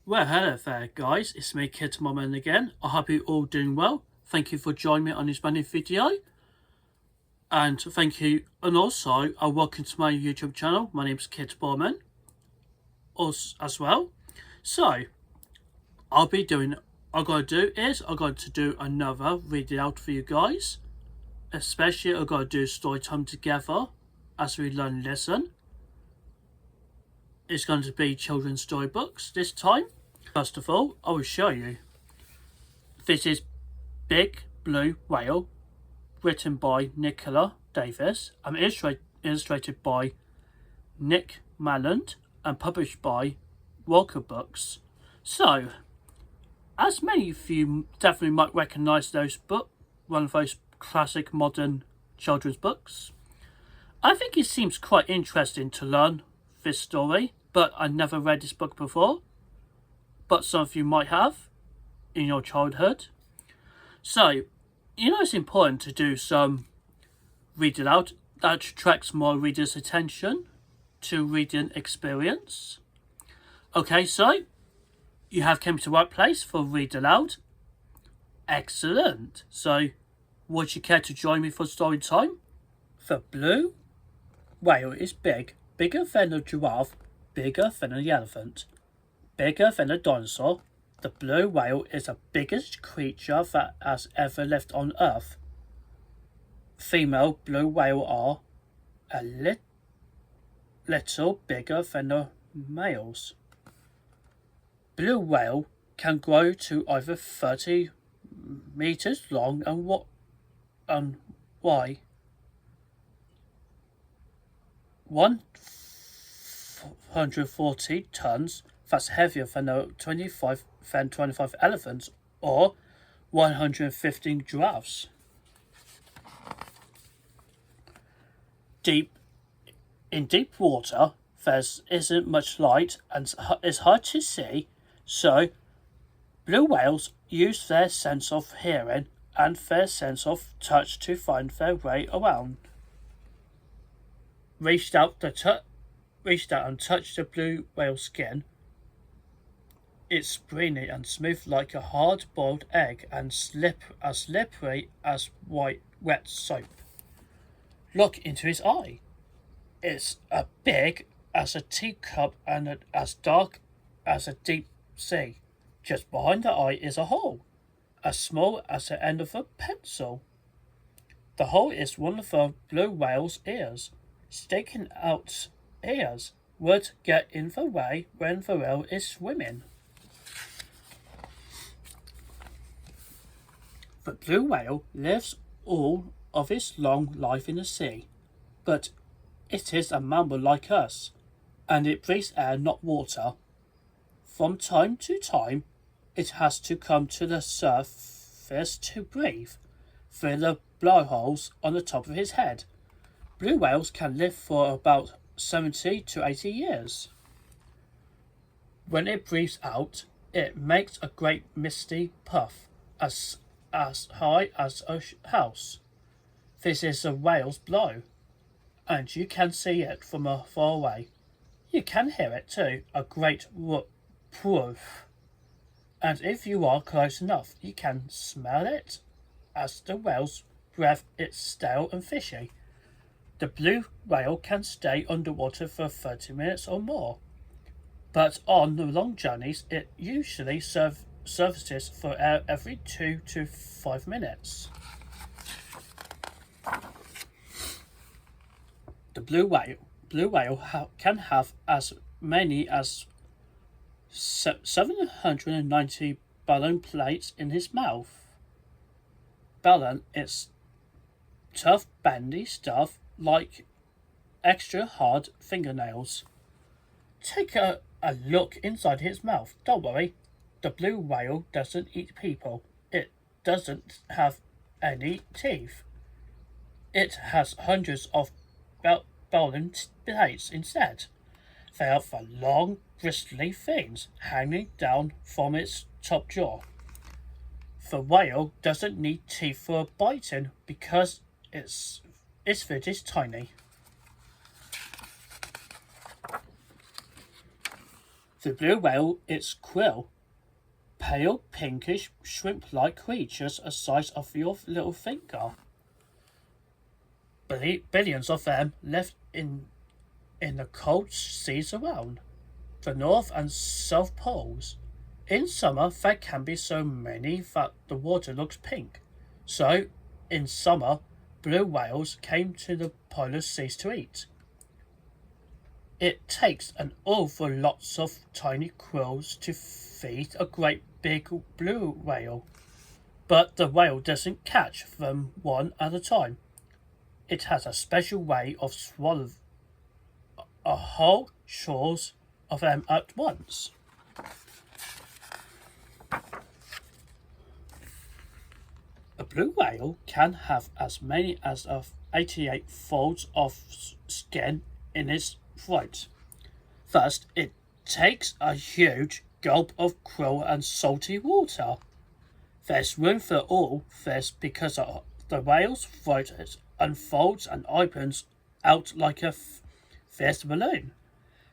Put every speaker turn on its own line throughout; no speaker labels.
Well, hello there, guys. It's me, Kid Boardman again. I hope you're all doing well. Thank you for joining me on this brand new video. And thank you, and also, welcome to my YouTube channel. My name's Kid Boardman as well. So, I'm going to do another reading out for you guys. Especially, I'm going to do story time together as we learn lesson. It's going to be children's storybooks this time. First of all, I will show you. This is Big Blue Whale, written by Nicola Davis and illustrated by Nick Maland and published by Walker Books. So, as many of you definitely might recognise one of those classic modern children's books, I think it seems quite interesting to learn this story, but I never read this book before. But some of you might have in your childhood. So, it's important to do some reading out that attracts more readers' attention to reading experience. Okay, so you have come to the right place for Read Aloud. Excellent. So, would you care to join me for story time? The blue whale is big, bigger than a giraffe, bigger than an elephant. Bigger than a dinosaur, the blue whale is the biggest creature that has ever lived on Earth. Female blue whale are a little bigger than the males. Blue whale can grow to over 30 meters long and wide. 140 tons. That's heavier than 25 elephants or 115 giraffes. In deep water, there isn't much light and it's hard to see, so blue whales use their sense of hearing and their sense of touch to find their way around. Reached out and touched the blue whale's skin. It's springy and smooth like a hard-boiled egg and as slippery as wet soap. Look into his eye. It's as big as a teacup and as dark as a deep sea. Just behind the eye is a hole, as small as the end of a pencil. The hole is one of the blue whale's ears. Sticking out ears would get in the way when the whale is swimming. The blue whale lives all of its long life in the sea, but it is a mammal like us, and it breathes air, not water. From time to time, it has to come to the surface to breathe through the blowholes on the top of his head. Blue whales can live for about 70 to 80 years. When it breathes out, it makes a great misty puff, as high as a house. This is a whale's blow, and you can see it from far away. You can hear it too, a great woof. And if you are close enough, you can smell it, as the whale's breath is stale and fishy. The blue whale can stay underwater for 30 minutes or more, but on the long journeys, it usually surfaces for air every 2 to 5 minutes. The blue whale can have as many as 790 balloon plates in his mouth. Balloon is tough, bendy stuff like extra hard fingernails. Take a look inside his mouth. Don't worry. The blue whale doesn't eat people. It doesn't have any teeth. It has hundreds of balloon plates instead. They are the long, bristly things hanging down from its top jaw. The whale doesn't need teeth for biting because its food is tiny. The blue whale is krill, pale pinkish shrimp-like creatures the size of your little finger. Billions of them live in the cold seas around the North and South Poles. In summer there can be so many that the water looks pink. So, in summer, blue whales came to the polar seas to eat. It takes an awful lot of tiny quills to feed a great big blue whale, but the whale doesn't catch them one at a time. It has a special way of swallowing a whole shores of them at once. A blue whale can have as many as 88 folds of skin in its throat. Thus, it takes a huge gulp of cool and salty water. There's room for all this because the whale's throat unfolds and opens out like a fierce balloon.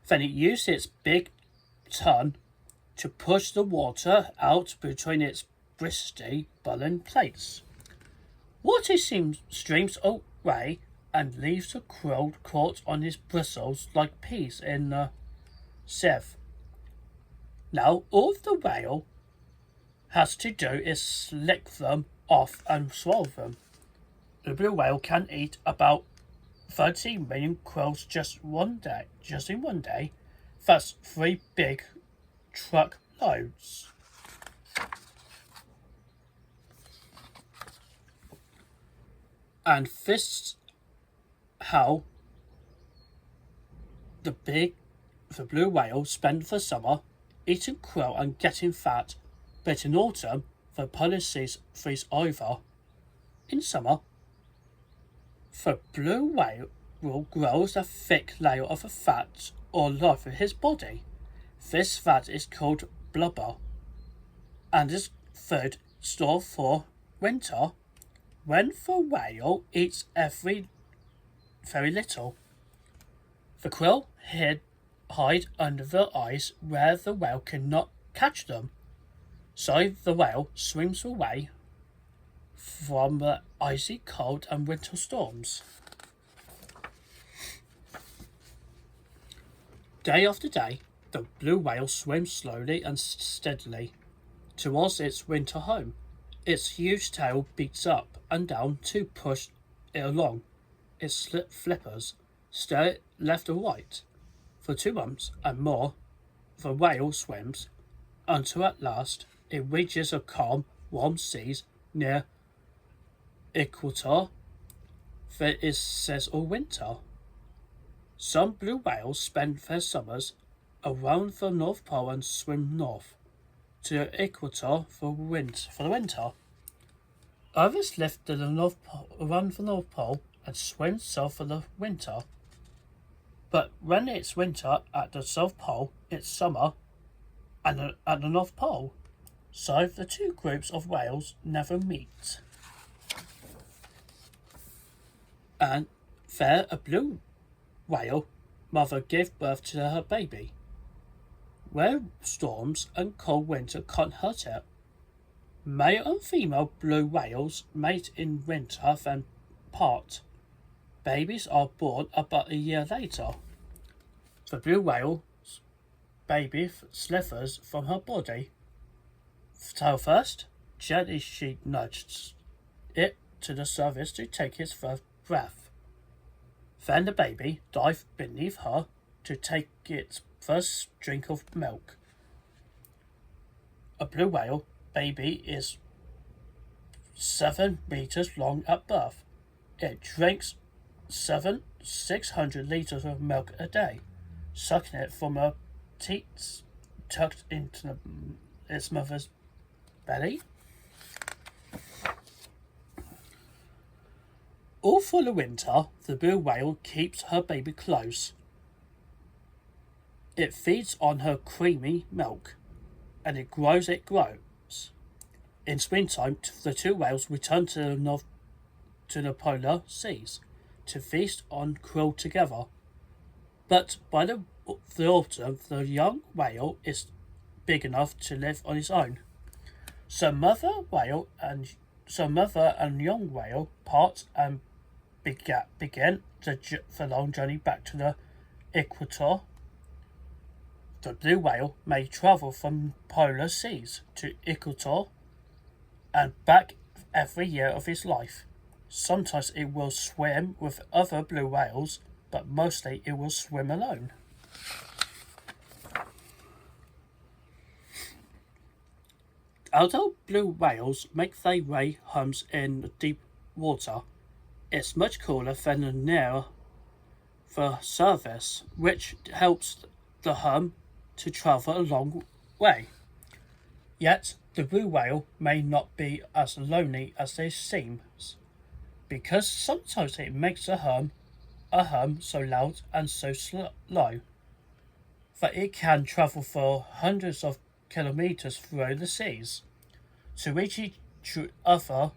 Then it uses its big tongue to push the water out between its bristly balloon plates. Water streams away and leaves the krill caught on his bristles like peas in a sieve. Now all the whale has to do is lick them off and swallow them. The blue whale can eat about 30 million quills just in one day. That's 3 big truck loads. And this how the blue whale spend the summer eating krill and getting fat, but in autumn the polar seas freeze over. In summer, the blue whale grows a thick layer of fat all over his body. This fat is called blubber and is food store for winter. When the whale eats very little, the krill hide under the ice where the whale cannot catch them. So the whale swims away from the icy cold and winter storms. Day after day, the blue whale swims slowly and steadily towards its winter home. Its huge tail beats up and down to push it along. Its flippers stir it left or right. For 2 months and more, the whale swims until at last it reaches a calm, warm seas near equator. There is says all winter. Some blue whales spend their summers around the North Pole and swim north to the equator for the winter. Others live around the North Pole and swim south for the winter. But when it's winter at the South Pole, it's summer at the North Pole. So the two groups of whales never meet. And there a blue whale mother gave birth to her baby. Where storms and cold winter can't hurt it. Male and female blue whales mate in winter then part. Babies are born about a year later. The blue whale's baby slithers from her body. Tail first, gently she nudged it to the surface to take its first breath. Then the baby dived beneath her to take its first drink of milk. A blue whale baby is 7 meters long at birth. It drinks 600 liters of milk a day, sucking it from her teats tucked into its mother's belly. All through the winter, the blue whale keeps her baby close. It feeds on her creamy milk, and it grows. In springtime, the two whales return to the polar seas to feast on krill together. But by the the autumn, the young whale is big enough to live on its own. So mother and young whale part and begin the long journey back to the equator. The blue whale may travel from polar seas to equator and back every year of its life. Sometimes it will swim with other blue whales, but mostly it will swim alone. Although blue whales make their way homes in deep water, it's much cooler than near the surface, which helps the hum to travel a long way. Yet the blue whale may not be as lonely as it seems, because sometimes it makes a hum so loud and so slow that it can travel for hundreds of kilometers through the seas to reach each other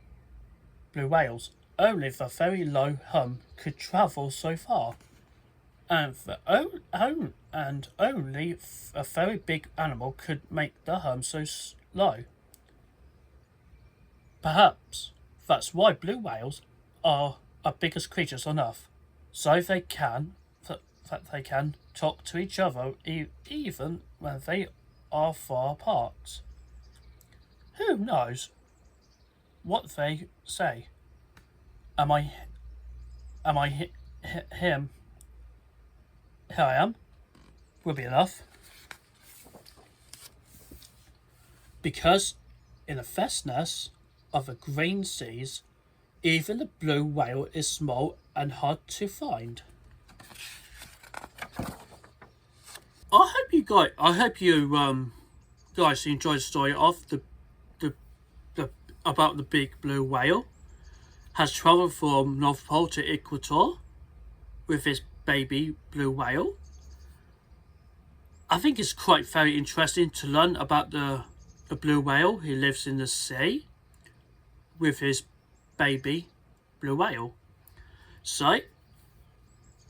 blue whales. Only the very low hum could travel so far, and only a very big animal could make the hum so low. Perhaps that's why blue whales are our biggest creatures on Earth, so they can talk to each other even when they are far apart. Who knows what they say? Am I him? Here I am. Will be enough. Because in the vastness of the green seas, even the blue whale is small and hard to find. I hope you guys enjoyed the story of the about the big blue whale has travelled from North Pole to Equator with his baby blue whale. I think it's quite very interesting to learn about the blue whale who lives in the sea with his baby blue whale. So,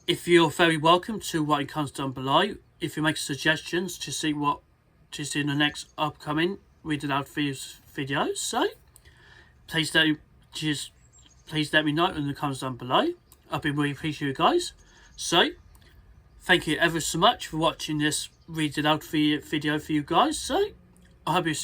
if you're very welcome to write in comments down below. If you make suggestions to see in the next upcoming Read It Out videos, so please let me know in the comments down below. I've been really appreciate you guys. So, thank you ever so much for watching this Read It Out video for you guys. So, I hope you see you